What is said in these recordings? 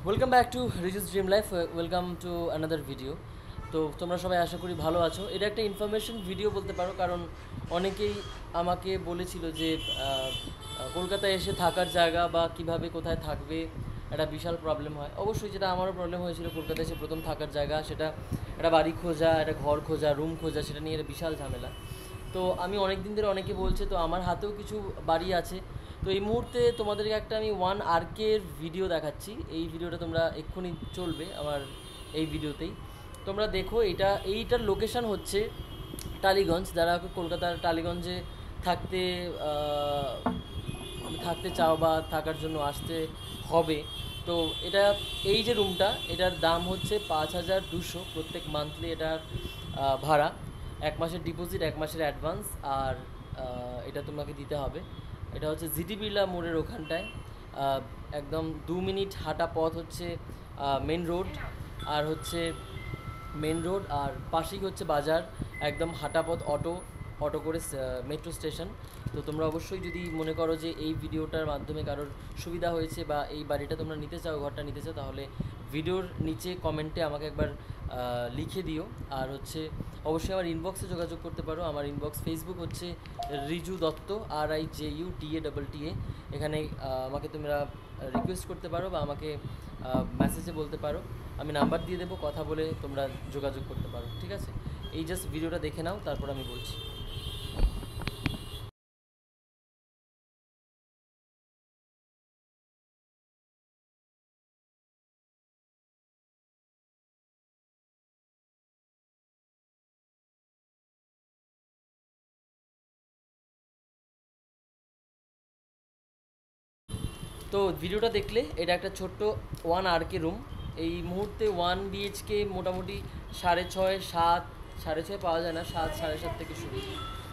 Welcome back to Riju's dream life, welcome to another video. তো তোমরা সবাই আশা করি ভালো আছো। এটা একটা ইনফরমেশন ভিডিও বলতে পারো, কারণ অনেকেই আমাকে বলেছিল যে কলকাতায় এসে থাকার জায়গা বা কিভাবে কোথায় থাকবে একটা বিশাল প্রবলেম হয়। অবশ্যই যেটা আমারও প্রবলেম হয়েছিল কলকাতায় এসে প্রথম থাকার জায়গা, সেটা একটা বাড়ি খোঁজা, একটা ঘর খোঁজা, রুম খোঁজা, সেটা নিয়ে একটা বিশাল ঝামেলা। তো আমি অনেক দিন ধরে অনেকে বলছে, তো আমার হাতেও কিছু বাড়ি আছে। তো এই মুহূর্তে তোমাদেরকে একটা আমি 1 RKর ভিডিও দেখাচ্ছি। এই ভিডিওটা তোমরা এক্ষুনি চলবে আমার এই ভিডিওতেই। তোমরা দেখো, এইটার লোকেশান হচ্ছে টালিগঞ্জ। যারা কলকাতার টালিগঞ্জে থাকতে থাকতে চাও বা থাকার জন্য আসতে হবে, তো এটা এই যে রুমটা, এটার দাম হচ্ছে 5200 প্রত্যেক মান্থলি। এটার ভাড়া 1 মাসের ডিপোজিট, 1 মাসের অ্যাডভান্স, আর এটা তোমাকে দিতে হবে। এটা হচ্ছে জিটি বিড়লা মোড়ের ওখানটায়, একদম 2 মিনিট হাঁটা পথ হচ্ছে মেন রোড। আর হচ্ছে মেন রোড আর পাশেই হচ্ছে বাজার, একদম হাঁটা পথ, অটো করে মেট্রো স্টেশন। তো তোমরা অবশ্যই যদি মনে করো যে এই ভিডিওটার মাধ্যমে কারোর সুবিধা হয়েছে বা এই বাড়িটা তোমরা নিতে চাও, ঘরটা নিতে চাও, তাহলে ভিডিওর নিচে কমেন্টে আমাকে একবার লিখে দিও। আর হচ্ছে অবশ্যই আমার ইনবক্সে যোগাযোগ করতে পারো। আমার ইনবক্স ফেসবুক হচ্ছে রিজু দত্ত, RIJUDATTA। এখানে আমাকে তোমরা রিকোয়েস্ট করতে পারো বা আমাকে মেসেজে বলতে পারো। আমি নাম্বার দিয়ে দেবো, কথা বলে তোমরা যোগাযোগ করতে পারো, ঠিক আছে? এই জাস্ট ভিডিওটা দেখে নাও, তারপর আমি বলছি। তো ভিডিওটা দেখলে, এটা একটা ছোট্ট 1 RK রুম। এই মুহূর্তে 1 BHK মোটামুটি 6.5, 7, 6.5 পাওয়া যায় না, 7, 7.5 থেকে শুরু।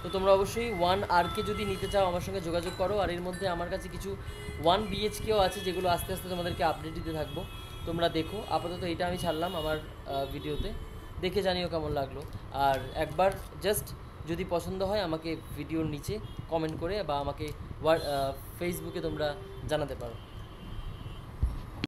তো তোমরা অবশ্যই 1 RK যদি নিতে চাও আমার সঙ্গে যোগাযোগ করো। আর এর মধ্যে আমার কাছে কিছু 1 BHKও আছে, যেগুলো আস্তে আস্তে তোমাদেরকে আপডেট দিতে থাকবো। তোমরা দেখো, আপাতত এটা আমি ছাড়লাম আমার ভিডিওতে, দেখে জানিও কেমন লাগলো। আর একবার জাস্ট যদি পছন্দ হয় আমাকে ভিডিওর নিচে কমেন্ট করে বা আমাকে ফেসবুকে তোমরা জানাতে পারো।